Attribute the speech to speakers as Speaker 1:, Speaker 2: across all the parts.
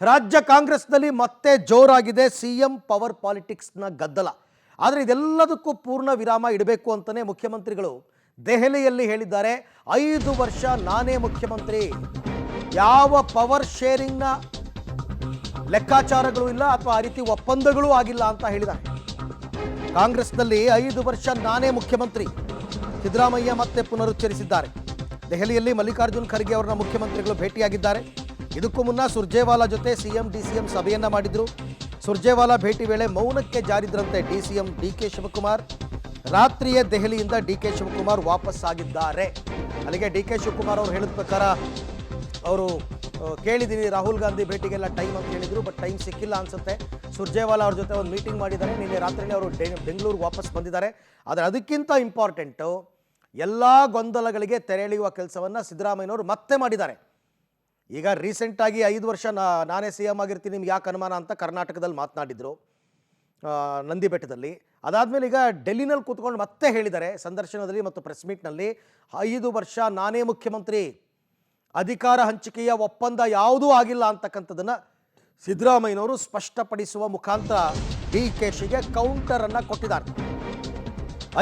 Speaker 1: ರಾಜ್ಯ ಕಾಂಗ್ರೆಸ್ನಲ್ಲಿ ಮತ್ತೆ ಜೋರಾಗಿದೆ ಸಿಎಂ ಪವರ್ ಪಾಲಿಟಿಕ್ಸ್ನ ಗದ್ದಲ. ಆದರೆ ಇದೆಲ್ಲದಕ್ಕೂ ಪೂರ್ಣ ವಿರಾಮ ಇಡಬೇಕು ಅಂತಲೇ ಮುಖ್ಯಮಂತ್ರಿಗಳು ದೆಹಲಿಯಲ್ಲಿ ಹೇಳಿದ್ದಾರೆ. 5 ವರ್ಷ ನಾನೇ ಮುಖ್ಯಮಂತ್ರಿ, ಯಾವ ಪವರ್ ಶೇರಿಂಗ್ನ ಲೆಕ್ಕಾಚಾರಗಳು ಇಲ್ಲ ಅಥವಾ ಆ ರೀತಿ ಒಪ್ಪಂದಗಳೂ ಆಗಿಲ್ಲ ಅಂತ ಹೇಳಿದ್ದಾರೆ. ಕಾಂಗ್ರೆಸ್ನಲ್ಲಿ 5 ವರ್ಷ ನಾನೇ ಮುಖ್ಯಮಂತ್ರಿ ಸಿದ್ದರಾಮಯ್ಯ ಮತ್ತೆ ಪುನರುಚ್ಚರಿಸಿದ್ದಾರೆ. ದೆಹಲಿಯಲ್ಲಿ ಮಲ್ಲಿಕಾರ್ಜುನ್ ಖರ್ಗೆ ಅವರನ್ನ ಮುಖ್ಯಮಂತ್ರಿಗಳು ಭೇಟಿಯಾಗಿದ್ದಾರೆ. ಇದಕ್ಕೂ ಮುನ್ನ ಸುರ್ಜೇವಾಲಾ ಜೊತೆ ಸಿಎಂ ಡಿಸಿಎಂ ಸಭೆಯನ್ನ ಮಾಡಿದ್ರು. ಸುರ್ಜೇವಾಲಾ ಭೇಟಿ ವೇಳೆ ಮೌನಕ್ಕೆ ಜಾರಿದ್ರಂತೆ ಡಿಸಿಎಂ ಡಿಕೆ ಶಿವಕುಮಾರ್. ರಾತ್ರಿಯೇ ದೆಹಲಿಯಿಂದ ಡಿಕೆ ಶಿವಕುಮಾರ್ ವಾಪಸ್ ಆಗಿದ್ದಾರೆ. ಅಲ್ಲಿಗೆ ಡಿಕೆ ಶಿವಕುಮಾರ್ ಅವರು ಹೇಳಿದ ಪ್ರಕಾರ ಅವರು ಕೇಳಿದ್ದೀನಿ ರಾಹುಲ್ ಗಾಂಧಿ ಭೇಟಿಗೆಲ್ಲ ಟೈಮ್ ಅಂತ ಹೇಳಿದ್ರು, ಬಟ್ ಟೈಮ್ ಸಿಕ್ಕಿಲ್ಲ ಅನ್ಸುತ್ತೆ. ಸುರ್ಜೇವಾಲಾ ಅವ್ರ ಜೊತೆ ಒಂದು ಮೀಟಿಂಗ್ ಮಾಡಿದ್ದಾರೆ. ನಿನ್ನೆ ರಾತ್ರಿನೇ ಅವರು ಬೆಂಗಳೂರಿಗೆ ವಾಪಸ್ ಬಂದಿದ್ದಾರೆ. ಆದರೆ ಅದಕ್ಕಿಂತ ಇಂಪಾರ್ಟೆಂಟು, ಎಲ್ಲ ಗೊಂದಲಗಳಿಗೆ ತೆರೆ ಎಳೆಯುವ ಕೆಲಸವನ್ನು ಸಿದ್ದರಾಮಯ್ಯನವರು ಮತ್ತೆ ಮಾಡಿದ್ದಾರೆ. ಈಗ ರೀಸೆಂಟಾಗಿ 5 ವರ್ಷ ನಾನೇ ಸಿ ಎಂ ಆಗಿರ್ತೀನಿ, ನಿಮ್ಗೆ ಯಾಕೆ ಅನುಮಾನ ಅಂತ ಕರ್ನಾಟಕದಲ್ಲಿ ಮಾತನಾಡಿದರು ನಂದಿ ಬೆಟ್ಟದಲ್ಲಿ. ಅದಾದಮೇಲೆ ಈಗ ಡೆಲ್ಲಿನಲ್ಲಿ ಕೂತ್ಕೊಂಡು ಮತ್ತೆ ಹೇಳಿದ್ದಾರೆ ಸಂದರ್ಶನದಲ್ಲಿ ಮತ್ತು ಪ್ರೆಸ್ ಮೀಟ್ನಲ್ಲಿ, 5 ವರ್ಷ ನಾನೇ ಮುಖ್ಯಮಂತ್ರಿ, ಅಧಿಕಾರ ಹಂಚಿಕೆಯ ಒಪ್ಪಂದ ಯಾವುದೂ ಆಗಿಲ್ಲ ಅಂತಕ್ಕಂಥದ್ದನ್ನು ಸಿದ್ದರಾಮಯ್ಯನವರು ಸ್ಪಷ್ಟಪಡಿಸುವ ಮುಖಾಂತರ ಡಿ ಕೆ ಶಿಗೆ ಕೌಂಟರನ್ನು ಕೊಟ್ಟಿದ್ದಾರೆ.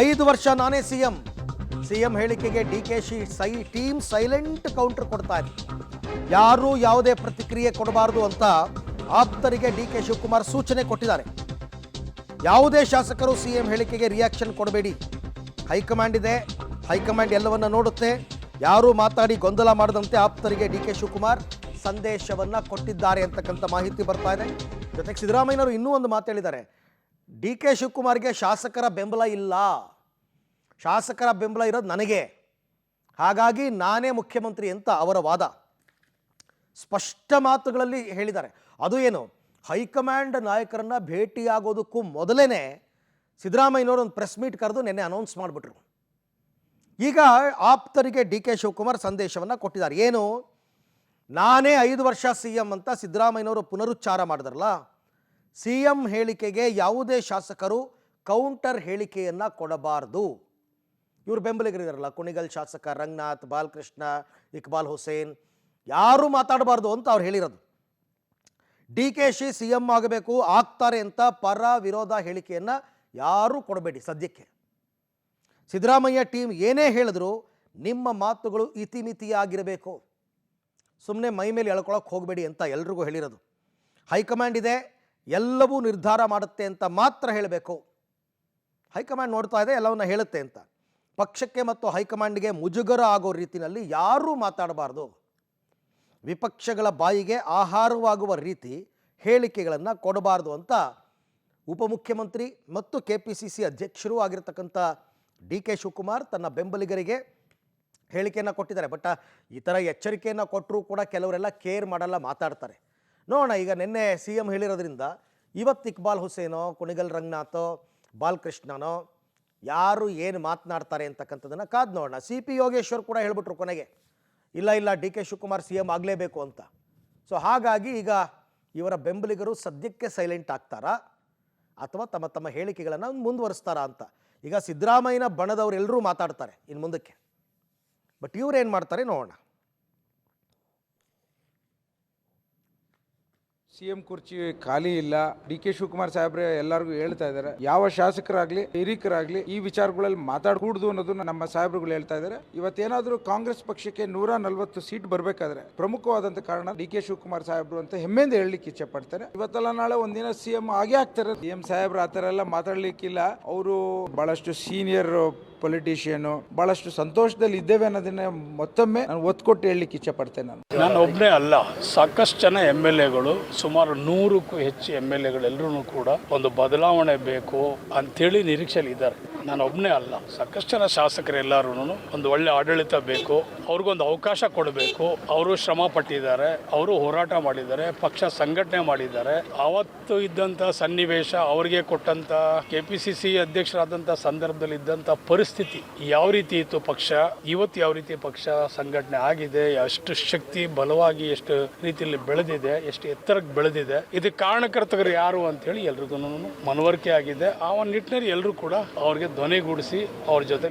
Speaker 1: 5 ವರ್ಷ ನಾನೇ ಸಿಎಂ ಹೇಳಿಕೆಗೆ D K she team silent counter ಕೊಡ್ತಾ ಇದೆ. ಯಾರೂ ಯಾವುದೇ ಪ್ರತಿಕ್ರಿಯೆ ಕೊಡಬಾರದು ಅಂತ ಆಪ್ತರಿಗೆ ಡಿ ಕೆ ಶಿವಕುಮಾರ್ ಸೂಚನೆ ಕೊಟ್ಟಿದ್ದಾರೆ. ಯಾವುದೇ ಶಾಸಕರು ಸಿಎಂ ಹೇಳಿಕೆಗೆ ರಿಯಾಕ್ಷನ್ ಕೊಡಬೇಡಿ, ಹೈಕಮಾಂಡ್ ಇದೆ, ಹೈಕಮಾಂಡ್ ಎಲ್ಲವನ್ನ ನೋಡುತ್ತೆ, ಯಾರೂ ಮಾತಾಡಿ ಗೊಂದಲ ಮಾಡದಂತೆ ಆಪ್ತರಿಗೆ ಡಿ ಕೆ ಶಿವಕುಮಾರ್ ಸಂದೇಶವನ್ನ ಕೊಟ್ಟಿದ್ದಾರೆ ಅಂತಕ್ಕಂಥ ಮಾಹಿತಿ ಬರ್ತಾ ಇದೆ. ಜೊತೆಗೆ ಸಿದ್ದರಾಮಯ್ಯನವರು ಇನ್ನೂ ಒಂದು ಮಾತು ಹೇಳಿದ್ದಾರೆ, ಡಿ ಕೆ ಶಿವಕುಮಾರ್ಗೆ ಶಾಸಕರ ಬೆಂಬಲ ಇಲ್ಲ, ಶಾಸಕರ ಬೆಂಬಲ ಇರೋದು ನನಗೆ, ಹಾಗಾಗಿ ನಾನೇ ಮುಖ್ಯಮಂತ್ರಿ ಅಂತ ಅವರ ವಾದ. ಸ್ಪಷ್ಟ ಮಾತುಗಳಲ್ಲಿ ಹೇಳಿದ್ದಾರೆ. ಅದು ಏನು, ಹೈಕಮಾಂಡ್ ನಾಯಕರನ್ನ ಭೇಟಿಯಾಗೋದಕ್ಕೂ ಮೊದಲೇ ಸಿದ್ದರಾಮಯ್ಯನವರು ಒಂದು ಪ್ರೆಸ್ ಮೀಟ್ ಕರೆದು ನಿನ್ನೆ ಅನೌನ್ಸ್ ಮಾಡಿಬಿಟ್ರು. ಈಗ ಆಪ್ತರಿಗೆ ಡಿ ಕೆ ಶಿವಕುಮಾರ್ ಸಂದೇಶವನ್ನು ಕೊಟ್ಟಿದ್ದಾರೆ. ಏನು, ನಾನೇ 5 ವರ್ಷ ಸಿಎಂ ಅಂತ ಸಿದ್ದರಾಮಯ್ಯನವರು ಪುನರುಚ್ಚಾರ ಮಾಡಿದ್ರಲ್ಲ, ಸಿಎಂ ಹೇಳಿಕೆಗೆ ಯಾವುದೇ ಶಾಸಕರು ಕೌಂಟರ್ ಹೇಳಿಕೆಯನ್ನು ಕೊಡಬಾರ್ದು. ಇವರು ಬೆಂಬಲಿಗರಿದಾರಲ್ಲ, ಕುಣಿಗಲ್ ಶಾಸಕ ರಂಗನಾಥ್, ಬಾಲಕೃಷ್ಣ, ಇಕ್ಬಾಲ್ ಹುಸೇನ್, ಯಾರೂ ಮಾತಾಡಬಾರ್ದು ಅಂತ ಅವ್ರು ಹೇಳಿರೋದು. ಡಿ ಕೆ ಶಿ ಸಿಎಂ ಆಗಬೇಕು, ಆಗ್ತಾರೆ ಅಂತ ಪರ ವಿರೋಧ ಹೇಳಿಕೆಯನ್ನು ಯಾರೂ ಕೊಡಬೇಡಿ ಸದ್ಯಕ್ಕೆ. ಸಿದ್ದರಾಮಯ್ಯ ಟೀಮ್ ಏನೇ ಹೇಳಿದ್ರು ನಿಮ್ಮ ಮಾತುಗಳು ಇತಿಮಿತಿಯಾಗಿರಬೇಕು, ಸುಮ್ಮನೆ ಮೈ ಮೇಲೆ ಎಳ್ಕೊಳಕ್ಕೆ ಹೋಗಬೇಡಿ ಅಂತ ಎಲ್ರಿಗೂ ಹೇಳಿರೋದು. ಹೈಕಮಾಂಡ್ ಇದೆ, ಎಲ್ಲವೂ ನಿರ್ಧಾರ ಮಾಡುತ್ತೆ ಅಂತ ಮಾತ್ರ ಹೇಳಬೇಕು. ಹೈಕಮಾಂಡ್ ನೋಡ್ತಾ ಇದೆ, ಎಲ್ಲವನ್ನ ಹೇಳುತ್ತೆ ಅಂತ. ಪಕ್ಷಕ್ಕೆ ಮತ್ತು ಹೈಕಮಾಂಡ್ಗೆ ಮುಜುಗರ ಆಗೋ ರೀತಿಯಲ್ಲಿ ಯಾರೂ ಮಾತಾಡಬಾರ್ದು. ವಿಪಕ್ಷಗಳ ಬಾಯಿಗೆ ಆಹಾರವಾಗುವ ರೀತಿ ಹೇಳಿಕೆಗಳನ್ನು ಕೊಡಬಾರ್ದು ಅಂತ ಉಪಮುಖ್ಯಮಂತ್ರಿ ಮತ್ತು KPCC ಅಧ್ಯಕ್ಷರೂ ಆಗಿರ್ತಕ್ಕಂಥ ಡಿ ಕೆ ಶಿವಕುಮಾರ್ ತನ್ನ ಬೆಂಬಲಿಗರಿಗೆ ಹೇಳಿಕೆಯನ್ನು ಕೊಟ್ಟಿದ್ದಾರೆ. ಬಟ್ ಈ ಥರ ಎಚ್ಚರಿಕೆಯನ್ನು ಕೊಟ್ಟರೂ ಕೂಡ ಕೆಲವರೆಲ್ಲ ಕೇರ್ ಮಾಡಲ್ಲ, ಮಾತಾಡ್ತಾರೆ. ನೋಡೋಣ, ಈಗ ನಿನ್ನೆ ಸಿಎಂ ಹೇಳಿರೋದ್ರಿಂದ ಇವತ್ತು ಇಕ್ಬಾಲ್ ಹುಸೇನೋ, ಕುಣಿಗಲ್ ರಂಗನಾಥೋ, ಬಾಲಕೃಷ್ಣನೋ ಯಾರು ಏನು ಮಾತನಾಡ್ತಾರೆ ಅಂತಕ್ಕಂಥದ್ದನ್ನು ಕಾದು ನೋಡೋಣ. CP ಯೋಗೇಶ್ವರ್ ಕೂಡ ಹೇಳ್ಬಿಟ್ರು ಕೊನೆಗೆ, ಇಲ್ಲ ಡಿ ಕೆ ಶಿವಕುಮಾರ್ ಸಿಎಂ ಆಗಲೇಬೇಕು ಅಂತ. ಸೊ ಹಾಗಾಗಿ ಈಗ ಇವರ ಬೆಂಬಲಿಗರು ಸದ್ಯಕ್ಕೆ ಸೈಲೆಂಟ್ ಆಗ್ತಾರಾ ಅಥವಾ ತಮ್ಮ ಹೇಳಿಕೆಗಳನ್ನು ಮುಂದುವರಿಸ್ತಾರಾ ಅಂತ. ಈಗ ಸಿದ್ದರಾಮಯ್ಯನ ಬಣದವರೆಲ್ಲರೂ ಮಾತಾಡ್ತಾರೆ ಇನ್ನು ಮುಂದಕ್ಕೆ, ಬಟ್ ಇವ್ರು ಏನು ಮಾಡ್ತಾರೆ ನೋಡೋಣ.
Speaker 2: ಸಿಎಂ ಕುರ್ಚಿ ಖಾಲಿ ಇಲ್ಲ. ಡಿ ಕೆ ಶಿವಕುಮಾರ್ ಸಾಹೇಬ್ರೆ ಎಲ್ಲರಿಗೂ ಹೇಳ್ತಾ ಇದ್ದಾರೆ, ಯಾವ ಶಾಸಕರಾಗ್ಲಿ ಹಿರಿಕರಾಗ್ಲಿ ಈ ವಿಚಾರಗಳಲ್ಲಿ ಮಾತಾಡಕೂಡದು ಅನ್ನೋದನ್ನ ನಮ್ಮ ಸಾಹೇಬ್ರುಗಳು ಹೇಳ್ತಾ ಇದ್ದಾರೆ. ಇವತ್ತೇನಾದ್ರೂ ಕಾಂಗ್ರೆಸ್ ಪಕ್ಷಕ್ಕೆ 140 ಸೀಟ್ ಬರಬೇಕಾದ್ರೆ ಪ್ರಮುಖವಾದಂತ ಕಾರಣ ಡಿ ಕೆ ಶಿವಕುಮಾರ್ ಸಾಹೇಬ್ರು ಅಂತ ಹೆಮ್ಮೆಯಿಂದ ಹೇಳಲಿಕ್ಕೆ ಇಚ್ಛೆ ಪಡ್ತಾರೆ. ಇವತ್ತೆಲ್ಲ ನಾಳೆ ಒಂದಿನ ಸಿಎಂ ಆಗೇ ಆಗ್ತಾರೆ. ಸಿಎಂ ಸಾಹೇಬ್ರು ಆ ಥರ ಎಲ್ಲ ಮಾತಾಡ್ಲಿಕ್ಕಿಲ್ಲ. ಅವರು ಬಹಳಷ್ಟು ಸೀನಿಯರ್ ಪೊಲಿಟಿಷಿಯನ್, ಬಹಳಷ್ಟು ಸಂತೋಷದಲ್ಲಿ ಇದ್ದೇವೆ ಅನ್ನೋದನ್ನ ಮತ್ತೊಮ್ಮೆ ನಾನು ಒತ್ತು ಕೊಟ್ಟು ಹೇಳಲಿಕ್ಕೆ ಇಚ್ಛೆ ಪಡ್ತೇನೆ.
Speaker 3: ನಾನು ಒಬ್ಬನೇ ಅಲ್ಲ, ಸಾಕಷ್ಟು ಜನ MLAಗಳು, ಸುಮಾರು 100ಕ್ಕೂ ಹೆಚ್ಚು MLAಗಳೆಲ್ಲರೂ ಕೂಡ ಒಂದು ಬದಲಾವಣೆ ಬೇಕು ಅಂತೇಳಿ ನಿರೀಕ್ಷೆಯಲ್ಲಿ ಇದ್ದಾರೆ. ನಾನು ಒಬ್ಬನೇ ಅಲ್ಲ, ಸಾಕಷ್ಟು ಜನ ಶಾಸಕರೆಲ್ಲರೂ ಒಂದು ಒಳ್ಳೆ ಆಡಳಿತ ಬೇಕು, ಅವ್ರಿಗೊಂದು ಅವಕಾಶ ಕೊಡಬೇಕು. ಅವರು ಶ್ರಮ ಪಟ್ಟಿದ್ದಾರೆ, ಅವರು ಹೋರಾಟ ಮಾಡಿದ್ದಾರೆ, ಪಕ್ಷ ಸಂಘಟನೆ ಮಾಡಿದ್ದಾರೆ. ಅವತ್ತು ಇದ್ದಂಥ ಸನ್ನಿವೇಶ, ಅವರಿಗೆ ಕೊಟ್ಟಂತ KPCC ಅಧ್ಯಕ್ಷರಾದಂಥ ಸಂದರ್ಭದಲ್ಲಿ ಇದ್ದಂಥ ಪರಿಸ್ಥಿತಿ ಯಾವ ರೀತಿ ಇತ್ತು, ಪಕ್ಷ ಇವತ್ತು ಯಾವ ರೀತಿ ಪಕ್ಷ ಸಂಘಟನೆ ಆಗಿದೆ, ಎಷ್ಟು ಶಕ್ತಿ ಬಲವಾಗಿ ಎಷ್ಟು ರೀತಿಯಲ್ಲಿ ಬೆಳೆದಿದೆ, ಎಷ್ಟು ಎತ್ತರಕ್ಕೆ ಬೆಳೆದಿದೆ, ಇದಕ್ಕೆ ಕಾರಣಕರ್ತರು ಯಾರು ಅಂತೇಳಿ ಎಲ್ರಿಗೂ ಮನವರಿಕೆ ಆಗಿದೆ. ಆ ಒಂದು ನಿಟ್ಟಿನಲ್ಲಿ ಎಲ್ಲರೂ ಕೂಡ ಅವ್ರಿಗೆ ಧ್ವನಿಗೂಡಿಸಿ ಅವ್ರ ಜೊತೆ